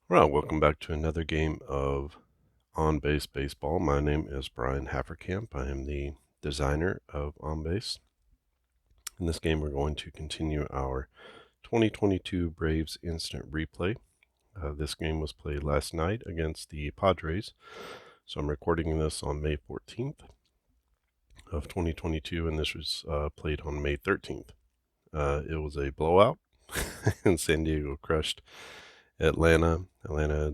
Well, welcome back to another game of On Base Baseball. My name is Brian Haverkamp. I am the designer of On Base. In this game, we're going to continue our 2022 Braves Instant Replay. This game was played last night against the Padres, so I'm recording this on May 14th of 2022, and this was played on May 13th. It was a blowout, and San Diego crushed Atlanta,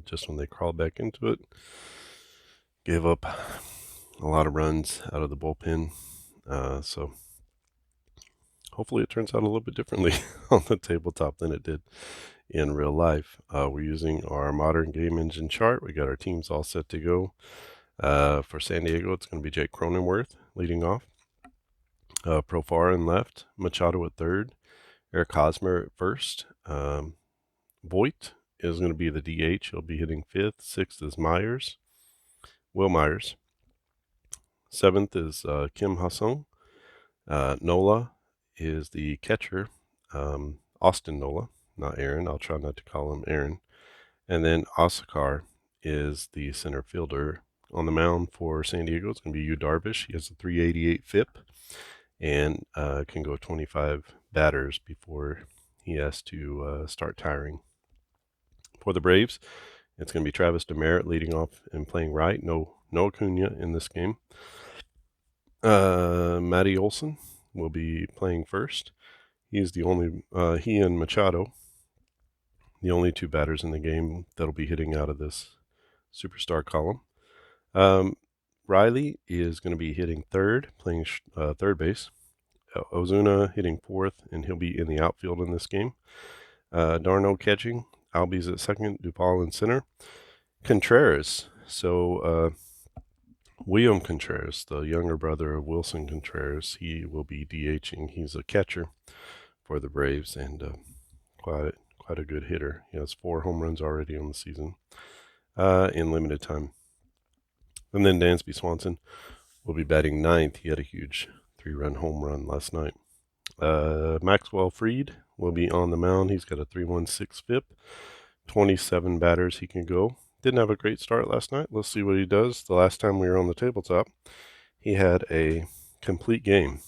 just when they crawled back into it, gave up a lot of runs out of the bullpen. So hopefully it turns out a little bit differently on the tabletop than it did in real life. We're using our modern game engine chart. We got our teams all set to go. For San Diego, it's going to be Jake Cronenworth leading off. Profar in left, Machado at third, Eric Hosmer at first. Voit is going to be the DH. He'll be hitting fifth. Sixth is Will Myers. Seventh is Kim Ha-sung. Nola is the catcher. Austin Nola, not Aaron. I'll try not to call him Aaron. And then Osakar is the center fielder. On the mound for San Diego, it's going to be Darvish. He has a 388 FIP and can go 25 batters before he has to start tiring. For the Braves, it's going to be Travis Demeritte leading off and playing right. No Acuna in this game. Matty Olson will be playing first. He's the only, he and Machado, the only two batters in the game that'll be hitting out of this superstar column. Riley is going to be hitting third, playing third base. Ozuna hitting fourth, and he'll be in the outfield in this game. Darno catching. Albies at second, Duvall in center. Contreras. So William Contreras, the younger brother of Wilson Contreras, he will be DHing. He's a catcher for the Braves and quite a good hitter. He has 4 home runs already on the season in limited time. And then Dansby Swanson will be batting ninth. He had a huge 3-run home run last night. Maxwell Fried will be on the mound. He's got a 3.16 FIP, 27 batters he can go. Didn't have a great start last night. Let's see what he does. The last time we were on the tabletop, he had a complete game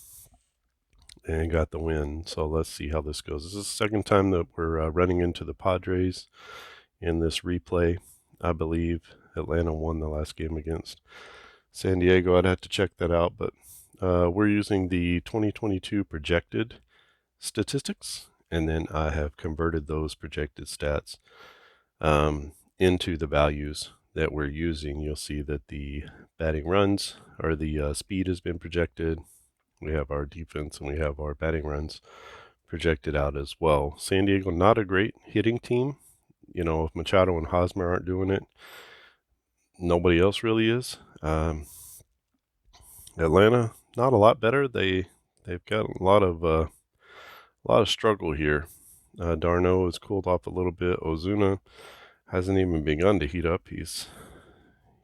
and got the win. So let's see how this goes. This is the second time that we're running into the Padres in this replay. I believe Atlanta won the last game against San Diego. I'd have to check that out, but we're using the 2022 projected statistics, and then I have converted those projected stats into the values that we're using. You'll see that the batting runs, or the speed has been projected. We have our defense and we have our batting runs projected out as well. San Diego, not a great hitting team. You know, if Machado and Hosmer aren't doing it, nobody else really is. Atlanta, not a lot better. They've got a lot of struggle here. Darno has cooled off a little bit. Ozuna hasn't even begun to heat up. He's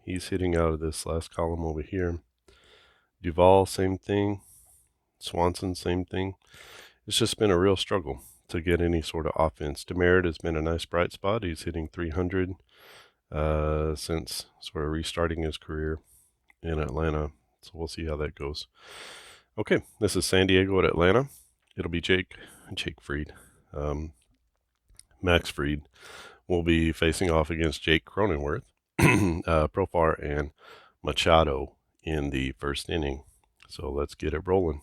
hitting out of this last column over here. Duvall, same thing. Swanson, same thing. It's just been a real struggle to get any sort of offense. Demeritte has been a nice bright spot. He's hitting 300 since sort of restarting his career in Atlanta. So we'll see how that goes. Okay, this is San Diego at Atlanta. It'll be Jake Fried. Max Fried will be facing off against Jake Cronenworth, Profar, and Machado in the first inning. So let's get it rolling.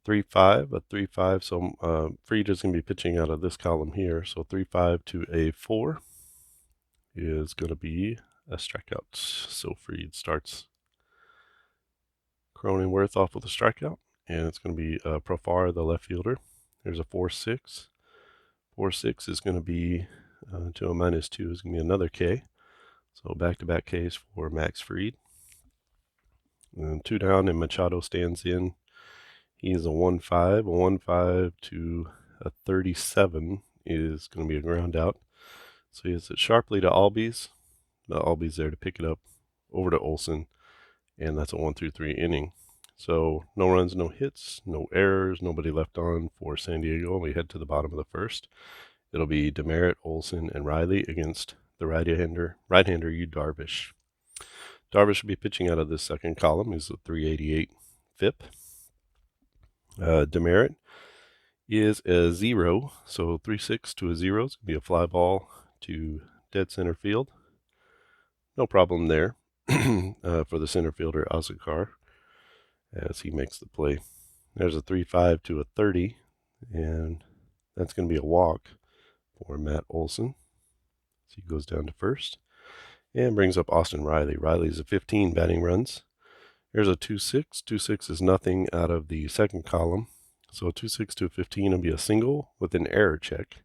3-5, a 3-5. So Fried is going to be pitching out of this column here. So 3-5 to a 4 is going to be a strikeout. So Fried starts Cronenworth off with a strikeout, and it's going to be Profar, the left fielder. There's a 4-6. 4-6 is going to be to a -2 is going to be another K. So back-to-back Ks for Max Fried. And 2 down, and Machado stands in. He's a 1-5. A 1-5 to a 37 is going to be a ground out. So he hits it sharply to Albies. Albies there to pick it up over to Olson. And that's a 1-3 inning. So no runs, no hits, no errors, nobody left on for San Diego. We head to the bottom of the first. It'll be Demerit, Olson, and Riley against the right-hander Yu Darvish. Darvish will be pitching out of this second column. He's a 388 FIP. Demerit is a 0, so 3-6 to a 0. It's going to be a fly ball to dead center field. No problem there for the center fielder, Asakar, as he makes the play. There's a 3-5 to a 30, and that's going to be a walk for Matt Olson. So he goes down to first and brings up Austin Riley. Riley's a 15 batting runs. There's a 2-6. 2-6 is nothing out of the second column. So a 2-6 to a 15 will be a single with an error check.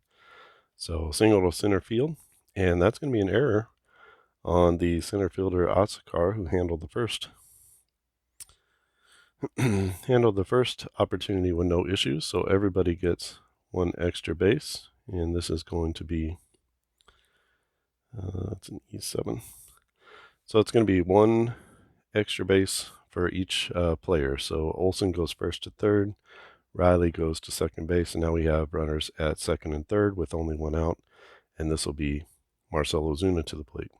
So single to center field, and that's going to be an error on the center fielder Asakar, who handled the first opportunity with no issues. So everybody gets one extra base, and this is going to be it's an E7. So it's going to be one extra base for each player. So Olson goes first to third, Riley goes to second base, and now we have runners at second and third with only one out, and this will be Marcell Ozuna to the plate.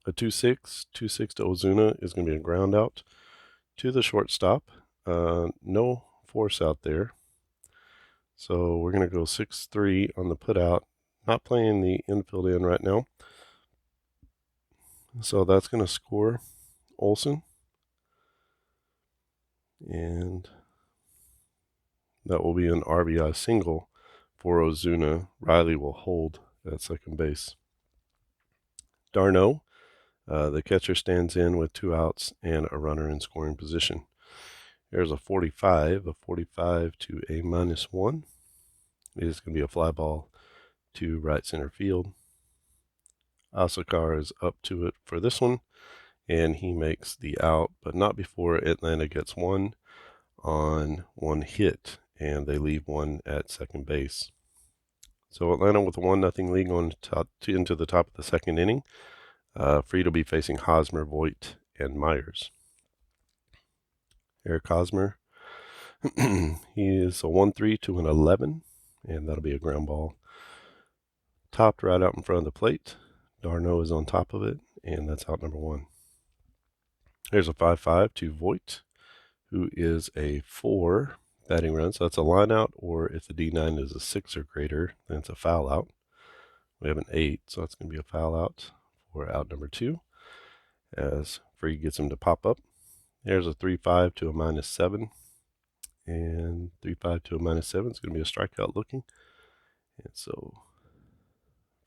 A 2-6 to Ozuna is going to be a ground out to the shortstop. No force out there. So we're going to go 6-3 on the put out. Not playing the infield in right now. So that's going to score Olson. And that will be an RBI single for Ozuna. Riley will hold at second base. d'Arnaud, the catcher, stands in with 2 outs and a runner in scoring position. There's a 45 to a -1. It is going to be a fly ball to right center field. Asakar is up to it for this one, and he makes the out, but not before Atlanta gets one on one hit, and they leave one at second base. So Atlanta with a 1-0 lead going into the top of the second inning. Fried will be facing Hosmer, Voigt, and Myers. Eric Hosmer, he is a 1-3 to an 11, and that'll be a ground ball. Topped right out in front of the plate. d'Arnaud is on top of it, and that's out number 1. There's a 5-5 to Voigt, who is a 4 batting run. So that's a line out, or if the D9 is a 6 or greater, then it's a foul out. We have an 8, so that's going to be a foul out for out number 2, as Fried gets him to pop up. There's a 3-5 to a -7, and 3-5 to a -7 is going to be a strikeout looking. And so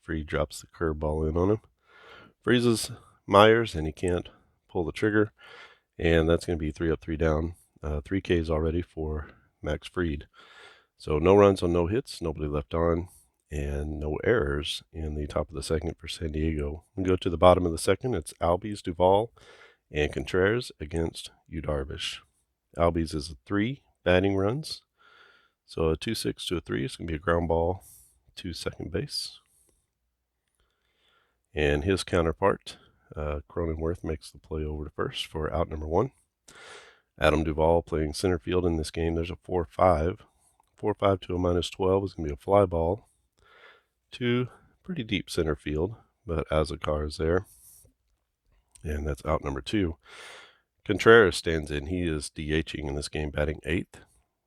Fried drops the curveball in on him. Freezes Myers, and he can't pull the trigger, and that's going to be 3 up, 3 down. 3 Ks already for Max Fried. So no runs on no hits, nobody left on, and no errors in the top of the second for San Diego. We go to the bottom of the second. It's Albies, Duvall, and Contreras against Yu Darvish. Albies is a 3 batting runs. So a 2-6 to a 3 is going to be a ground ball to second base. And his counterpart, Cronenworth, makes the play over to first for out number 1. Adam Duvall playing center field in this game. There's a 4-5. 4-5 to a -12 is going to be a fly ball to pretty deep center field, but Asakar is there. And that's out number 2. Contreras stands in. He is DHing in this game, batting 8th.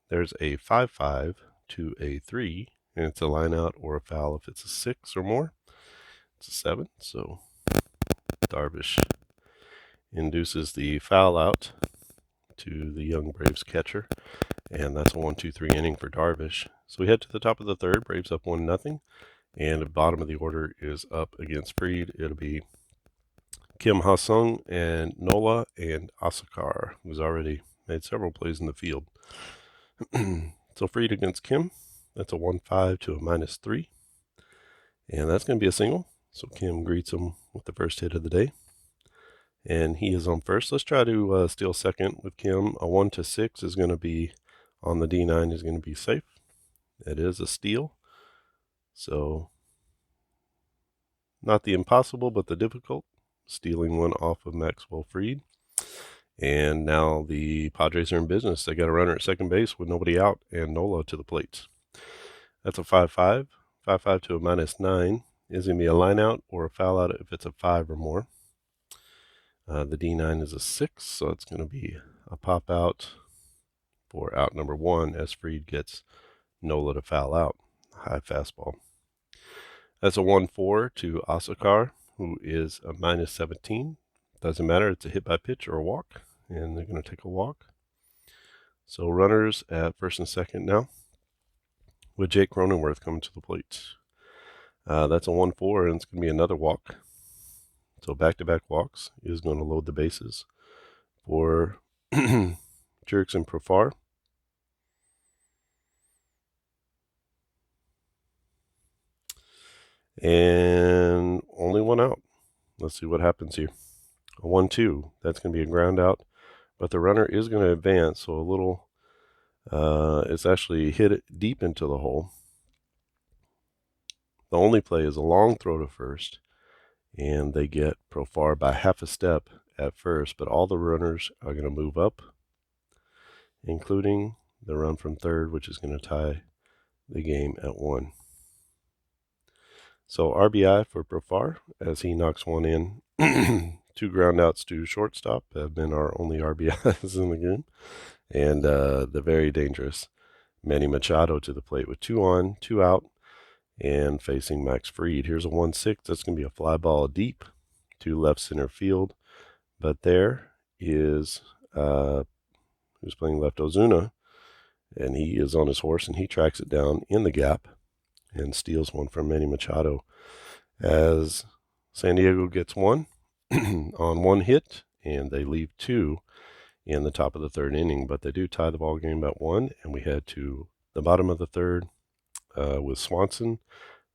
There's a 5-5 to a 3, and it's a line out or a foul if it's a 6 or more. It's a 7, so Darvish induces the foul out to the young Braves catcher, and that's a 1-2-3 inning for Darvish. So we head to the top of the third. Braves up 1-0, and the bottom of the order is up against Fried. It'll be Kim Ha-sung and Nola and Asakar, who's already made several plays in the field. So Fried against Kim, that's a 1-5 to a -3, and that's going to be a single. So Kim greets him with the first hit of the day, and he is on first. Let's try to steal second with Kim. A 1-6 is going to be on the D9 is going to be safe. It is a steal. So not the impossible, but the difficult. Stealing one off of Maxwell Fried. And now the Padres are in business. They got a runner at second base with nobody out and Nola to the plate. That's a 5-5 5-5 to a -9 is going to be a line out or a foul out if it's a 5 or more. The D9 is a 6, so it's going to be a pop out for out number 1 as Fried gets Nola to foul out. High fastball. That's a 1-4 to Asakar, who is a -17. Doesn't matter, it's a hit by pitch or a walk, and they're going to take a walk. So runners at first and second now, with Jake Cronenworth coming to the plate. That's a 1-4, and it's going to be another walk. So back-to-back walks is going to load the bases for Jerks and Profar. And only one out. Let's see what happens here. A 1-2. That's going to be a ground out. But the runner is going to advance, so a little, it's actually hit it deep into the hole. The only play is a long throw to first, and they get Profar by half a step at first, but all the runners are going to move up, including the run from third, which is going to tie the game at 1. So RBI for Profar as he knocks one in. 2 groundouts to shortstop have been our only RBIs in the game. And the very dangerous Manny Machado to the plate with 2 on, 2 out, and facing Max Fried. Here's a 1-6. That's going to be a fly ball deep to left center field. But there is who's playing left, Ozuna, and he is on his horse, and he tracks it down in the gap and steals one from Manny Machado as San Diego gets one on 1 hit, and they leave 2 in the top of the 3rd inning, but they do tie the ball game at 1, and we head to the bottom of the 3rd with Swanson,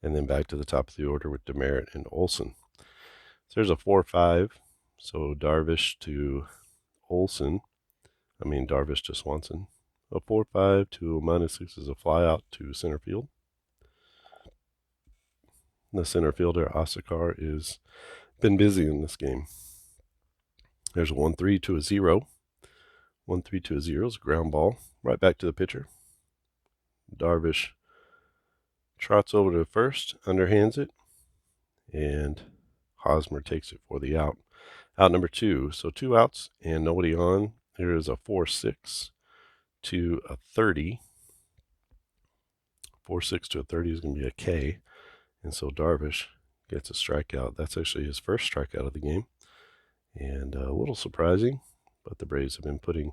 and then back to the top of the order with Demerit and Olson. So there's a 4-5, so Darvish to Olson, Darvish to Swanson. A 4-5 to a -6 is a fly out to center field. The center fielder, Asakar, is been busy in this game. There's a 1-3 to a 0. 1-3 to a 0 is a ground ball right back to the pitcher. Darvish trots over to first, underhands it, and Hosmer takes it for the out. Out number 2. So 2 outs and nobody on. There is a 4-6 to a 30. 4-6 to a 30 is going to be a K. And so Darvish gets a strikeout. That's actually his first strikeout of the game. And a little surprising, but the Braves have been putting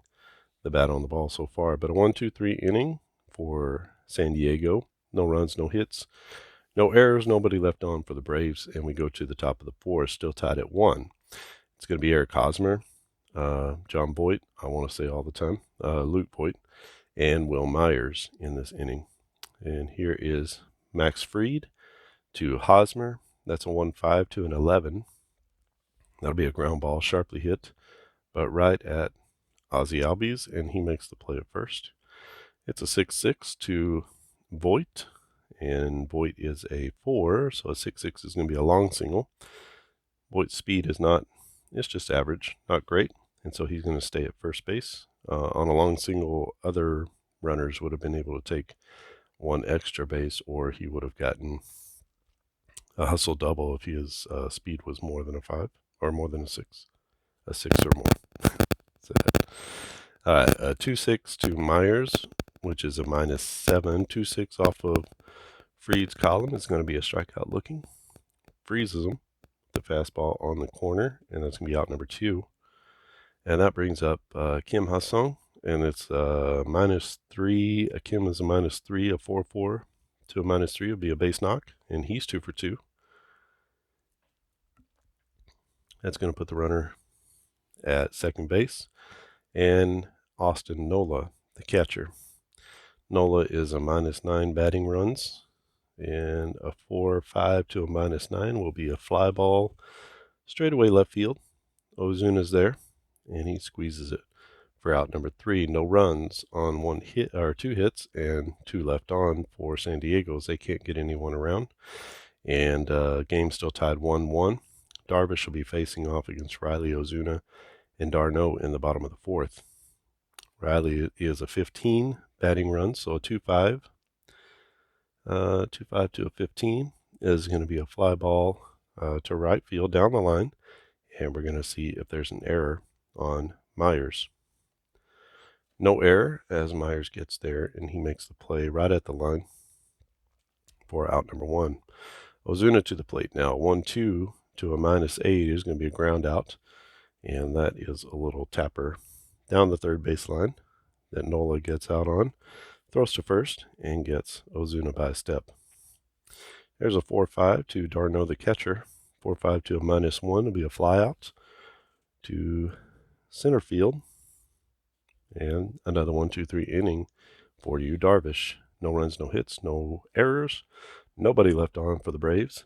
the bat on the ball so far. But a 1-2-3 inning for San Diego. No runs, no hits, no errors, nobody left on for the Braves. And we go to the top of the 4th, still tied at 1. It's going to be Eric Hosmer, John Boyd, I want to say all the time, Luke Boyd, and Will Myers in this inning. And here is Max Fried to Hosmer. That's a 1-5 to an 11. That'll be a ground ball, sharply hit, but right at Ozzie Albies, and he makes the play at first. It's a 6-6 to Voit, and Voit is a 4, so a 6-6 is going to be a long single. Voigt's speed is not, it's just average, not great, and so he's going to stay at first base. On a long single, other runners would have been able to take 1 extra base, or he would have gotten a hustle double if his speed was more than a 5 or more than a 6 or more. All right, 2-6 to Myers, which is a -7. 2-6 off of Fried's column is going to be a strikeout looking. Freezes him, the fastball on the corner, and that's going to be out number 2. And that brings up Kim Ha-sung, and it's -3. Kim is a -3, a 4-4 to a -3 would be a base knock, and he's 2 for 2. That's going to put the runner at second base. And Austin Nola, the catcher. Nola is a -9 batting runs, and a 4-5 to a -9 will be a fly ball straight away left field. Ozuna's there, and he squeezes it for out number 3. No runs on 1 hit or 2 hits and 2 left on for San Diego's. They can't get anyone around, and game still tied 1-1. Darvish will be facing off against Riley, Ozuna, and d'Arnaud in the bottom of the 4th. Riley is a 15 batting run, so a 2-5. 2-5 to a 15 is going to be a fly ball to right field down the line, and we're going to see if there's an error on Myers. No error as Myers gets there, and he makes the play right at the line for out number 1. Ozuna to the plate now. 1-2 to a -8 is going to be a ground out, and that is a little tapper down the third baseline that Nola gets out on, throws to first, and gets Ozuna by a step. There's a 4-5 to Darno the catcher. 4-5 to a -1 will be a flyout to center field, and another 1-2-3 inning for you, Darvish. No runs, no hits, no errors. Nobody left on for the Braves.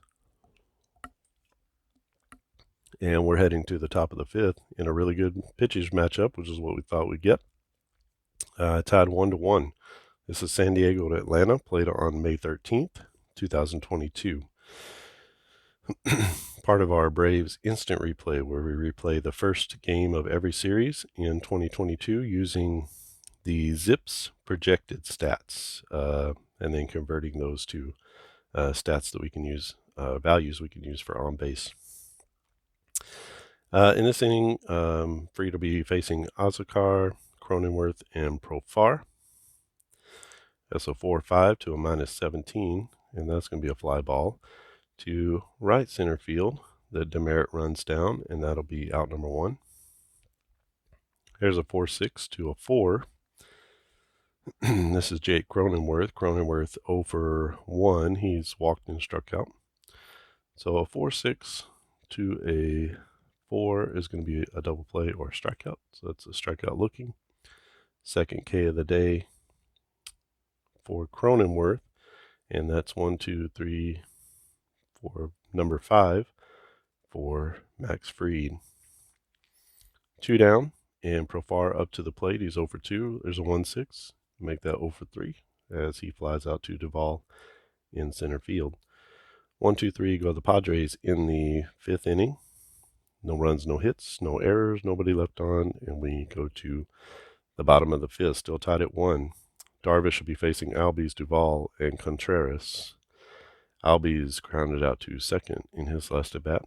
And we're heading to the top of the 5th in a really good pitchers matchup, which is what we thought we'd get. Tied 1-1. This is San Diego to Atlanta, played on May 13th, 2022. Part of our Braves instant replay, where we replay the first game of every series in 2022 using the ZiPS projected stats, and then converting those to stats that we can use, values we can use for on base. In this inning, Fried will be facing Ozakar, Cronenworth, and Profar. That's a 4-5 to a -17, and that's going to be a fly ball to right center field. The demerit runs down, and that'll be out number 1. There's a 4-6 to a 4. This is Jake Cronenworth. Cronenworth 0 for 1. He's walked and struck out. So a 4-6 to a 4 is going to be a double play or a strikeout. So that's a strikeout looking. Second K of the day for Cronenworth, and that's 1, 2, 3, 4, number 5 for Max Fried. 2 down, and Profar up to the plate. He's 0 for 2. There's a 1-6. Make that 0 for 3 as he flies out to Duvall in center field. 1, 2, 3 go the Padres in the 5th inning. No runs, no hits, no errors, nobody left on, and we go to the bottom of the 5th, still tied at 1. Darvish will be facing Albies, Duvall, and Contreras. Albies grounded out to second in his last at bat.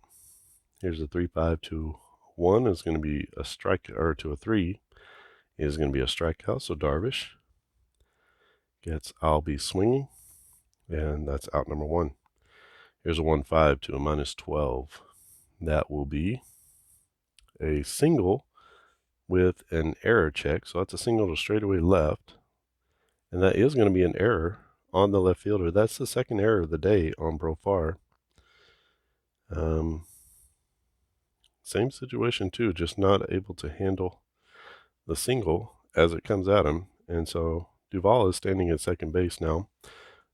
Here's a 3-5 to 1 is going to be a strike, or to a 3 is going to be a strikeout. So Darvish gets Albies swinging, and that's out number 1. Here's a 1-5 to a -12. That will be a single with an error check. So that's a single to straightaway left. And that is going to be an error on the left fielder. That's the second error of the day on Profar. Same situation too, just not able to handle the single as it comes at him. And so Duvall is standing at second base now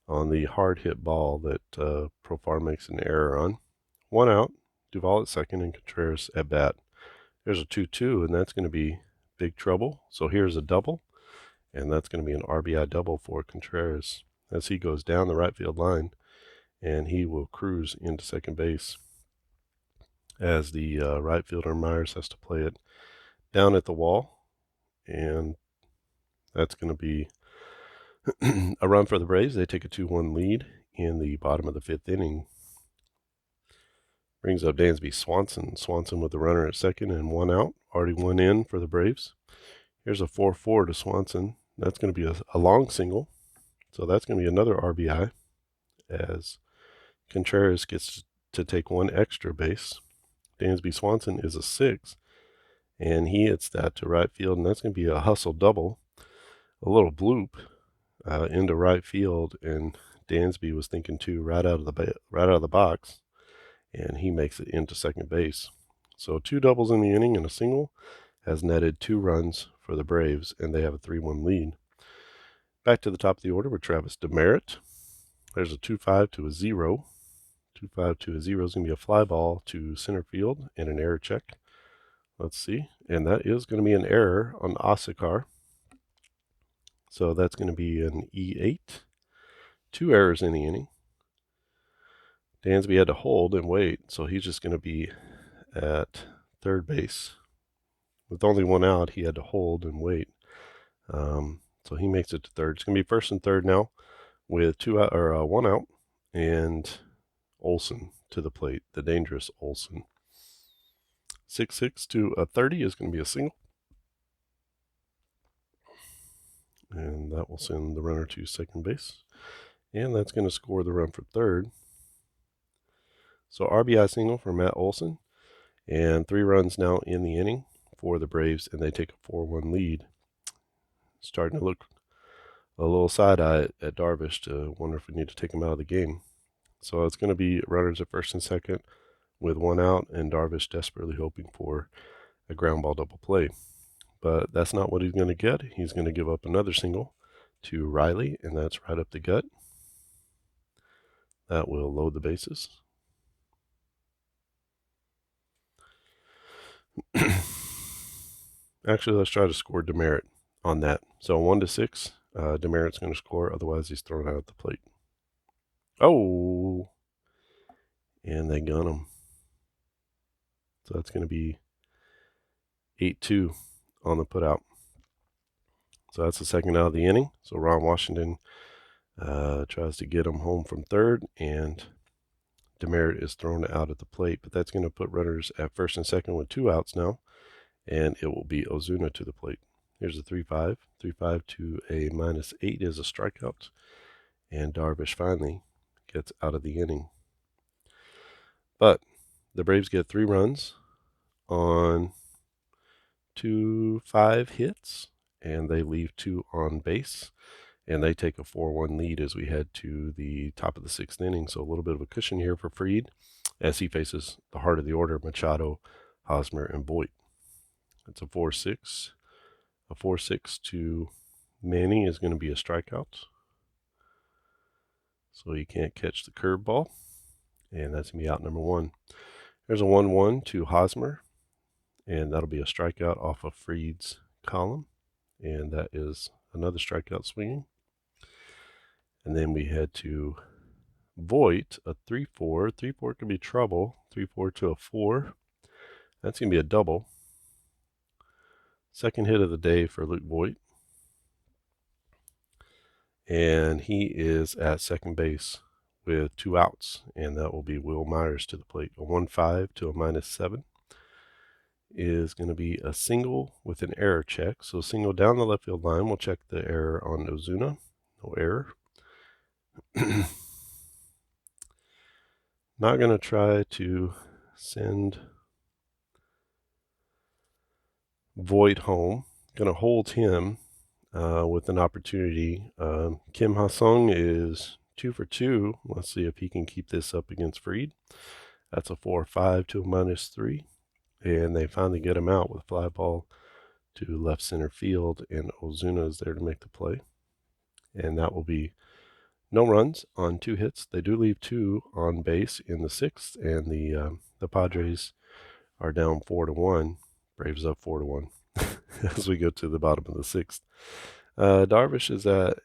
on the hard hit ball that Profar makes an error on. 1 out, Duvall at second, and Contreras at bat. There's a 2-2, and that's going to be big trouble. So here's a double, and that's going to be an RBI double for Contreras as he goes down the right field line, and he will cruise into second base as the right fielder Myers has to play it down at the wall, and that's going to be a run for the Braves. They take a 2-1 lead in the bottom of the 5th inning. Brings up Dansby Swanson. Swanson with the runner at second and 1 out. Already 1 in for the Braves. Here's a 4-4 to Swanson. That's going to be a long single. So that's going to be another RBI as Contreras gets to take 1 extra base. Dansby Swanson is a 6, and he hits that to right field, and that's going to be a hustle double. A little bloop into right field, and Dansby was thinking too right out of the box, and he makes it into second base. So 2 doubles in the inning and a single has netted 2 runs for the Braves, and they have a 3-1 lead. Back to the top of the order with Travis Demerit. There's a 2-5 to a 0. 2-5 to a 0 is going to be a fly ball to center field and an error check. Let's see. And that is going to be an error on Osakar. So that's going to be an E8. 2 errors in the inning. Dansby had to hold and wait, so he's just going to be at third base. With only 1 out, he had to hold and wait. So he makes it to third. It's going to be first and third now with 1 out, and Olson to the plate, the dangerous Olson. 6-6 to a 30 is going to be a single. And that will send the runner to second base. And that's going to score the run for third. So RBI single for Matt Olson. And 3 runs now in the inning for the Braves, and they take a 4-1 lead. Starting to look a little side-eye at Darvish to wonder if we need to take him out of the game. So it's going to be runners at first and second with 1 out, and Darvish desperately hoping for a ground ball double play. But that's not what he's going to get. He's going to give up another single to Riley, and that's right up the gut. That will load the bases. Actually, let's try to score Demerit on that. So 1-6, Demerit's going to score. Otherwise, he's thrown out at the plate. Oh, and they gun him. So that's going to be 8-2 on the putout. So that's the second out of the inning. So Ron Washington tries to get him home from third, and Demerit is thrown out at the plate. But that's going to put runners at first and second with 2 outs now, and it will be Ozuna to the plate. Here's a 3-5. 3-5 to a -8 is a strikeout, and Darvish finally gets out of the inning. But the Braves get 3 runs on 5 hits, and they leave 2 on base, and they take a 4-1 lead as we head to the top of the 6th inning. So a little bit of a cushion here for Fried as he faces the heart of the order, Machado, Hosmer, and Voit. It's a 4-6. A 4-6 to Manny is going to be a strikeout. So he can't catch the curveball, and that's going to be out number 1. There's a 1-1 to Hosmer, and that'll be a strikeout off of Fried's column, and that is another strikeout swinging. And then we head to Voit, a 3-4. 3-4 could be trouble. 3-4 to a 4. That's going to be a double. Second hit of the day for Luke Voit. And he is at second base with 2 outs, and that will be Will Myers to the plate. A 1-5 to a -7 is going to be a single with an error check. So single down the left field line. We'll check the error on Ozuna. No error. Not going to try to send Voit home. Going to hold him with an opportunity. Kim Ha-sung is 2 for 2. Let's see if he can keep this up against Fried. That's a 4-5 to a -3. And they finally get him out with a fly ball to left center field, and Ozuna is there to make the play. And that will be no runs on 2 hits. They do leave 2 on base in the 6th, and the Padres are down 4-1. Braves up 4-1 as we go to the bottom of the 6th. Darvish is at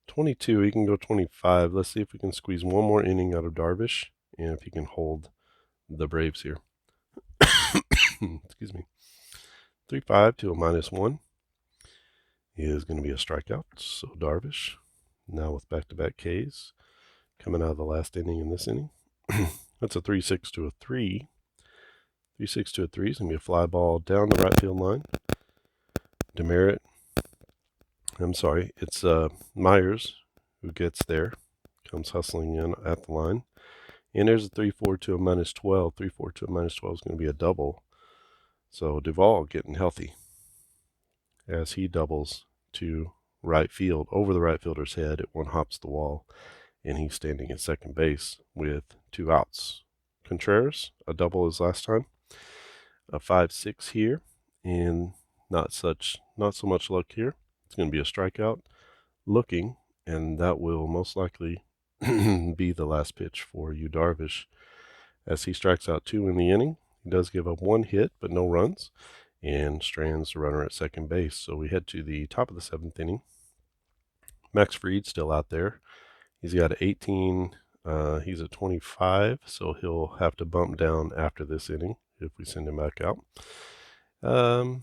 22. He can go 25. Let's see if we can squeeze one more inning out of Darvish, and if he can hold the Braves here. Excuse me. 3-5 to a -1 is going to be a strikeout. So Darvish, now with back-to-back Ks, coming out of the last inning in this inning. That's a 3-6 to a 3. 3-6 to a 3 is going to be a fly ball down the right field line. Demerit, it's Myers who gets there, comes hustling in at the line. And there's a 3-4 to a -12. 3-4 to a -12 is going to be a double. So Duvall getting healthy as he doubles to right field over the right fielder's head. It one hops the wall, and he's standing at second base with 2 outs. Contreras, a double as last time. A 5-6 here, and not so much luck here. It's going to be a strikeout looking, and that will most likely be the last pitch for Yu Darvish as he strikes out 2 in the inning. He does give up 1 hit, but no runs, and strands the runner at second base. So we head to the top of the 7th inning. Max Fried still out there. He's got 18. He's at 25, so he'll have to bump down after this inning if we send him back out. It's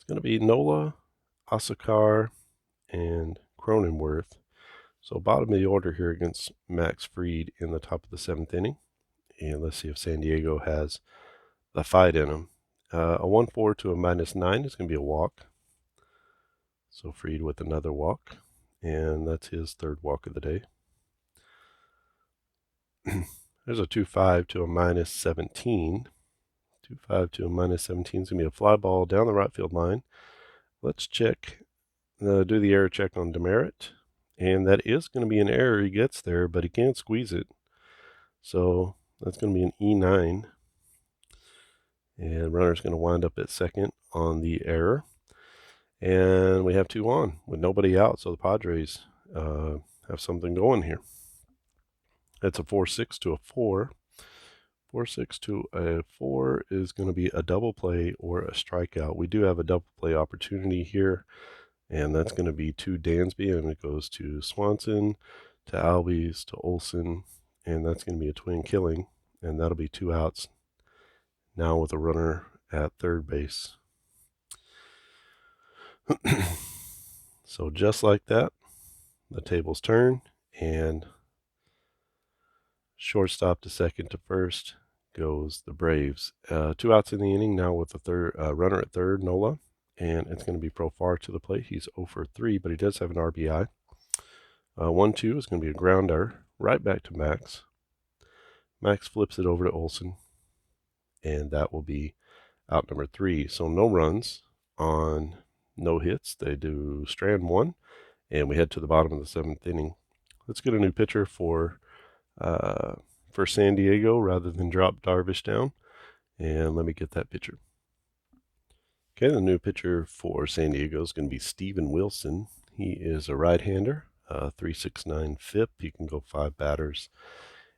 going to be Nola Osakar, and Cronenworth. So bottom of the order here against Max Fried in the top of the 7th inning. And let's see if San Diego has the fight in them. A 1-4 to a -9 is going to be a walk. So Fried with another walk. And that's his 3rd walk of the day. There's a 2-5 to a -17. 2-5 to a -17 is going to be a fly ball down the right field line. Let's check, do the error check on Demerit. And that is going to be an error. He gets there, but he can't squeeze it. So that's going to be an E9. And runner's going to wind up at second on the error. And we have 2 on with nobody out. So the Padres have something going here. It's a 4-6 to a 4. 4-6 to a 4 is going to be a double play or a strikeout. We do have a double play opportunity here, and that's going to be to Dansby, and it goes to Swanson, to Albies, to Olson, and that's going to be a twin killing, and that'll be 2 outs now with a runner at third base. So just like that, the tables turn, and shortstop to second to first goes the Braves. 2 outs in the inning now with the third runner at third, Nola, and it's going to be Profar to the plate. He's 0 for 3, but he does have an RBI. 1-2 is going to be a grounder right back to Max. Max flips it over to Olson, and that will be out number 3. So no runs on no hits. They do strand 1, and we head to the bottom of the 7th inning. Let's get a new pitcher for San Diego rather than drop Darvish down. And let me get that pitcher. Okay, the new pitcher for San Diego is going to be Steven Wilson. He is a right-hander, 3.69 FIP. He can go 5 batters.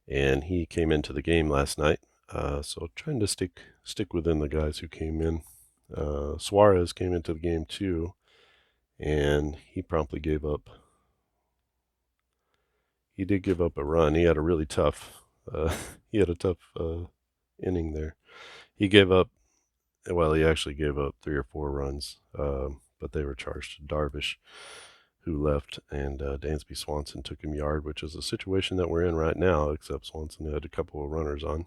And he came into the game last night. So trying to stick within the guys who came in. Suarez came into the game too, and he promptly gave up. He did give up a run. He had a really tough inning there. He gave up, well, he actually gave up 3 or 4 runs, but they were charged to Darvish, who left, and Dansby Swanson took him yard, which is a situation that we're in right now, except Swanson had a couple of runners on.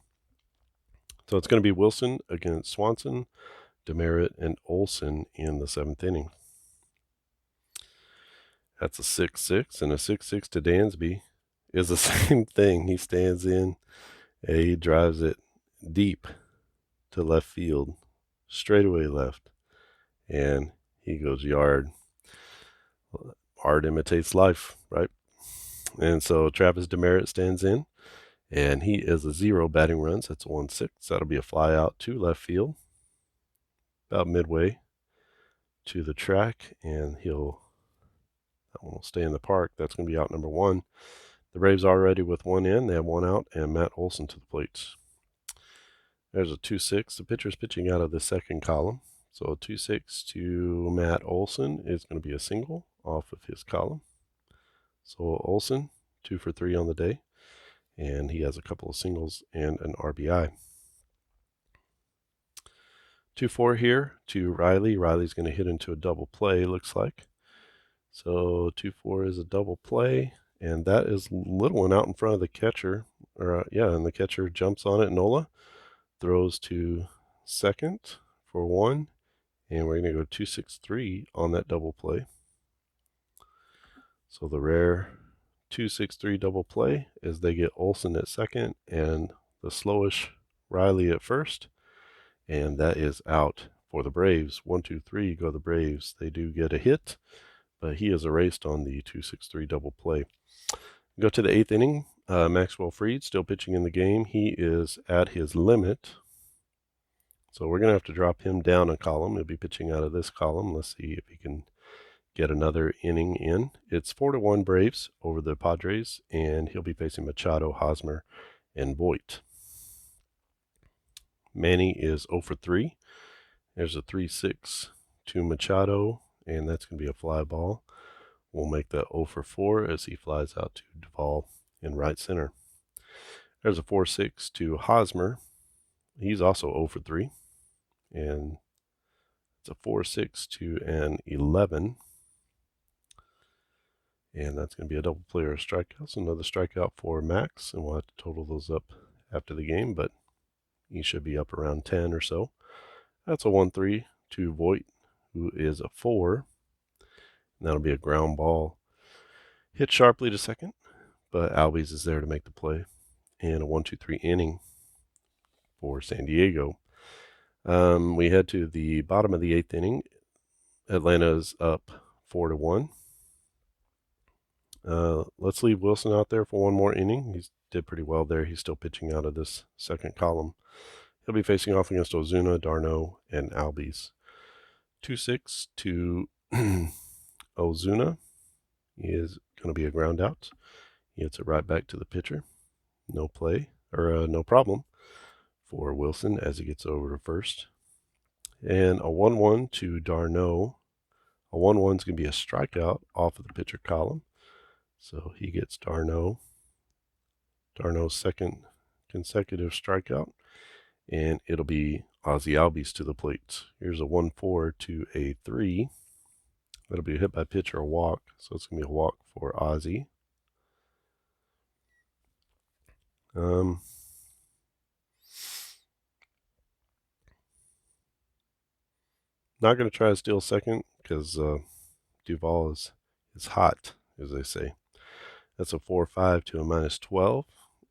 So it's going to be Wilson against Swanson, Demerit, and Olson in the 7th inning. That's a 6-6, and a 6-6 to Dansby is the same thing. He stands in, he drives it deep to left field, straightaway left, and he goes yard. Art imitates life, right? And so Travis Demerit stands in, and he is a 0 batting runs. That's a 1-6. That'll be a fly out to left field, about midway to the track, and that one will stay in the park. That's going to be out number 1. The Braves already with 1 in. They have 1 out, and Matt Olson to the plate. There's a 2-6. The pitcher's pitching out of the 2nd column. So a 2-6 to Matt Olson is going to be a single off of his column. So Olson, 2 for 3 on the day, and he has a couple of singles and an RBI. 2-4 here to Riley. Riley's going to hit into a double play, looks like. So 2-4 is a double play, and that is a little one out in front of the catcher. And the catcher jumps on it. Nola throws to second for 1, and we're going to go 2-6-3 on that double play. So the rare 2-6-3 double play is they get Olson at second and the slowish Riley at first, and that is out for the Braves. 1-2-3 go the Braves. They do get a hit, but he is erased on the 2-6-3 double play. Go to the 8th inning. Maxwell Fried still pitching in the game. He is at his limit, so we're going to have to drop him down a column. He'll be pitching out of this column. Let's see if he can get another inning in. It's 4-1 Braves over the Padres, and he'll be facing Machado, Hosmer, and Voit. Manny is 0 for 3. There's a 3-6 to Machado, and that's going to be a fly ball. We'll make that 0 for 4 as he flies out to Duvall in right center. There's a 4-6 to Hosmer. He's also 0 for 3, and It's a 4-6 to an 11. And that's going to be a double play or a strikeout. So another strikeout for Max, and we'll have to total those up after the game, but he should be up around 10 or so. That's a 1-3 to Voigt, who is a 4. And that'll be a ground ball hit sharply to second, but Albies is there to make the play. And a 1-2-3 inning for San Diego. We head to the bottom of the 8th inning. Atlanta's up 4-1. Let's leave Wilson out there for one more inning. He did pretty well there. He's still pitching out of this second column. He'll be facing off against Ozuna, d'Arnaud, and Albies. 2-6 to Ozuna is going to be a ground out. He hits it right back to the pitcher. No play, or no problem for Wilson as he gets over to first. And a 1-1 to d'Arnaud. A 1-1 is going to be a strikeout off of the pitcher column. So he gets d'Arnaud's second consecutive strikeout. And it'll be Ozzy Albies to the plate. Here's a 1-4 to a 3. That'll be a hit by pitch or a walk. So it's going to be a walk for Ozzy. Not going to try to steal second because Duvall is hot, as they say. That's a 4-5 to a -12,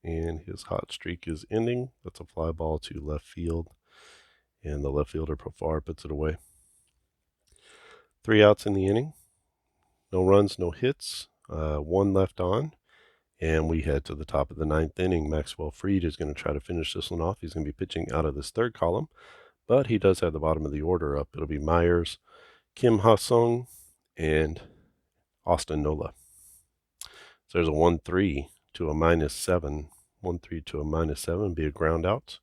and his hot streak is ending. That's a fly ball to left field, and the left fielder Profar puts it away. 3 outs in the inning. No runs, no hits. 1 left on, and we head to the top of the 9th inning. Maxwell Fried is going to try to finish this one off. He's going to be pitching out of this third column, but he does have the bottom of the order up. It'll be Myers, Kim Ha-sung, and Austin Nola. So there's a 1-3 to a -7. 1-3 to a -7 be a ground out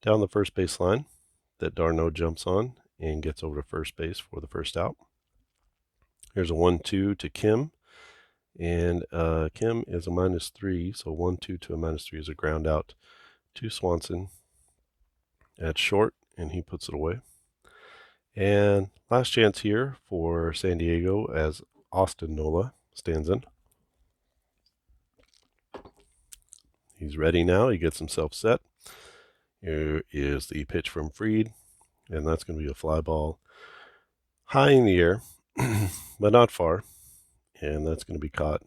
down the first base line that d'Arnaud jumps on and gets over to first base for the first out. Here's a 1-2 to Kim, and Kim is a -3, so 1-2 to a -3 is a ground out to Swanson at short, and he puts it away. And last chance here for San Diego as Austin Nola stands in. He's ready now. He gets himself set. Here is the pitch from Fried, and that's going to be a fly ball high in the air, but not far. And that's going to be caught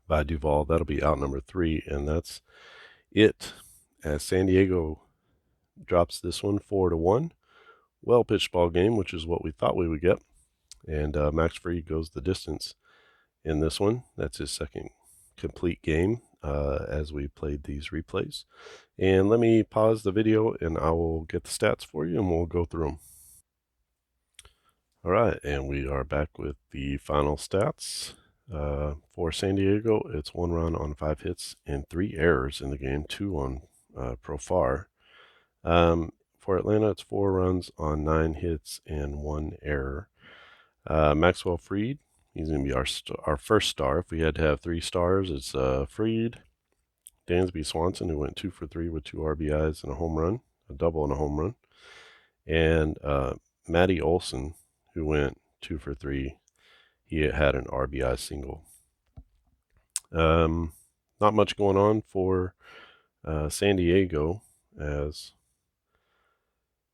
by Duvall. That'll be out number 3, and that's it as San Diego drops this one 4-1. Well pitched ball game, which is what we thought we would get. And Max Fried goes the distance in this one. That's his second complete game as we played these replays. And let me pause the video and I will get the stats for you and we'll go through them. All right, and we are back with the final stats. For San Diego, it's 1 run on 5 hits and 3 errors in the game, 2 on Profar. For Atlanta, it's 4 runs on 9 hits and 1 error. Maxwell Fried, he's going to be our first star. If we had to have 3 stars, it's Fried, Dansby Swanson, who went 2 for 3 with 2 RBIs and a home run, a double and a home run, and Matty Olson, who went 2 for 3. He had an RBI single. Not much going on for San Diego as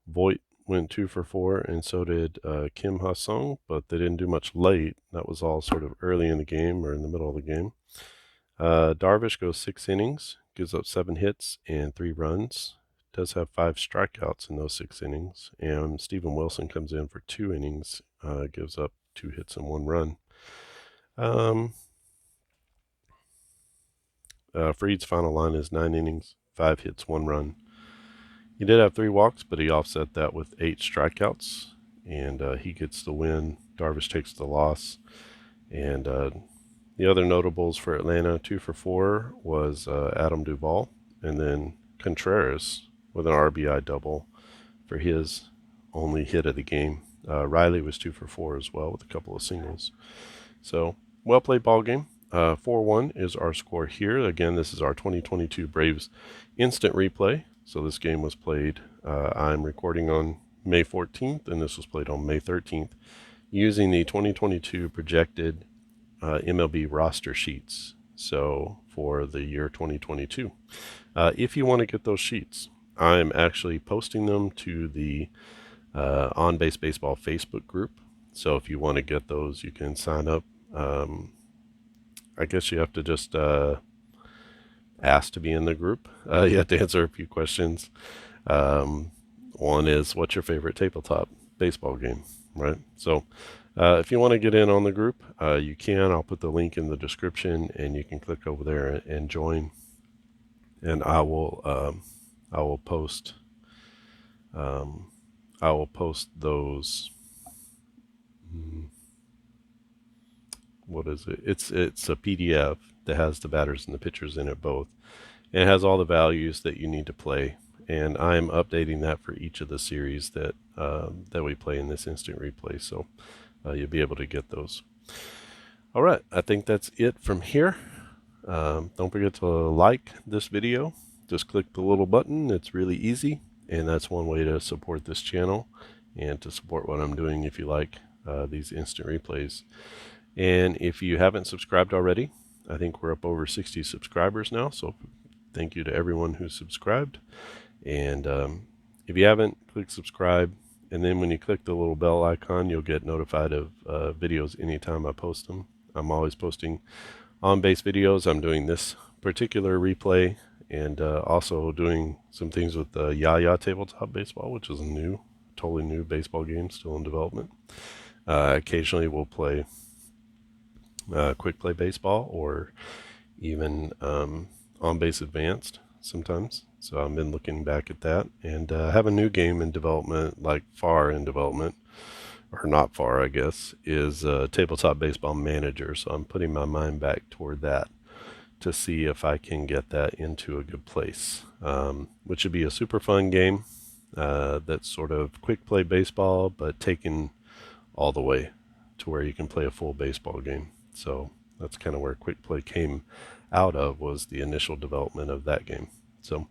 Voigt went 2 for 4, and so did Kim Ha-sung, but they didn't do much late. That was all sort of early in the game or in the middle of the game. Darvish goes 6 innings, gives up 7 hits and 3 runs. Does have 5 strikeouts in those 6 innings. And Steven Wilson comes in for 2 innings, gives up 2 hits and 1 run. Fried's final line is 9 innings, 5 hits, 1 run. He did have 3 walks, but he offset that with 8 strikeouts, and he gets the win. Darvish takes the loss. And the other notables for Atlanta, 2 for 4, was Adam Duvall, and then Contreras with an RBI double for his only hit of the game. Riley was 2 for 4 as well with a couple of singles. So, well-played ball game. 4-1 is our score here. Again, this is our 2022 Braves instant replay. So this game was played, I'm recording on May 14th, and this was played on May 13th, using the 2022 projected MLB roster sheets. So for the year 2022, if you want to get those sheets, I'm actually posting them to the On Base Baseball Facebook group. So if you want to get those, you can sign up. I guess you have to just ask to be in the group. You have to answer a few questions. One is, what's your favorite tabletop baseball game, right? So if you want to get in on the group, you can. I'll put the link in the description, and you can click over there and join. And I will post those. What is it? It's a PDF that has the batters and the pitchers in it both, and it has all the values that you need to play. And I'm updating that for each of the series that we play in this instant replay. So you'll be able to get those. All right, I think that's it from here. Don't forget to like this video. Just click the little button. It's really easy, and that's one way to support this channel and to support what I'm doing if you like these instant replays. And if you haven't subscribed already, I think we're up over 60 subscribers now, so thank you to everyone who subscribed. And if you haven't, click subscribe, and then when you click the little bell icon, you'll get notified of videos anytime I post them. I'm always posting on-base videos. I'm doing this particular replay, and also doing some things with the Yaya Tabletop Baseball, which is a totally new baseball game, still in development. Occasionally we'll play quick play baseball, or even on-base advanced sometimes. So I've been looking back at that, and I have a new game in development, like far in development, or not far, I guess, is Tabletop Baseball Manager. So I'm putting my mind back toward that to see if I can get that into a good place, which would be a super fun game that's sort of quick play baseball, but taken all the way to where you can play a full baseball game. So that's kind of where quick play came out of, was the initial development of that game. So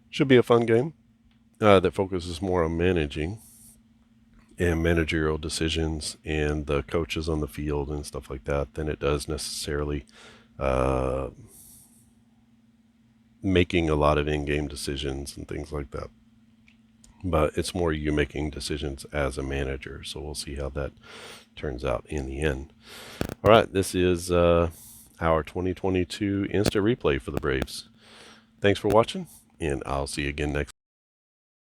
should be a fun game that focuses more on managing and managerial decisions and the coaches on the field and stuff like that than it does necessarily making a lot of in-game decisions and things like that. But it's more you making decisions as a manager. So we'll see how that turns out in the end. All right, this is our 2022 instant replay for the Braves. Thanks for watching, and I'll see you again next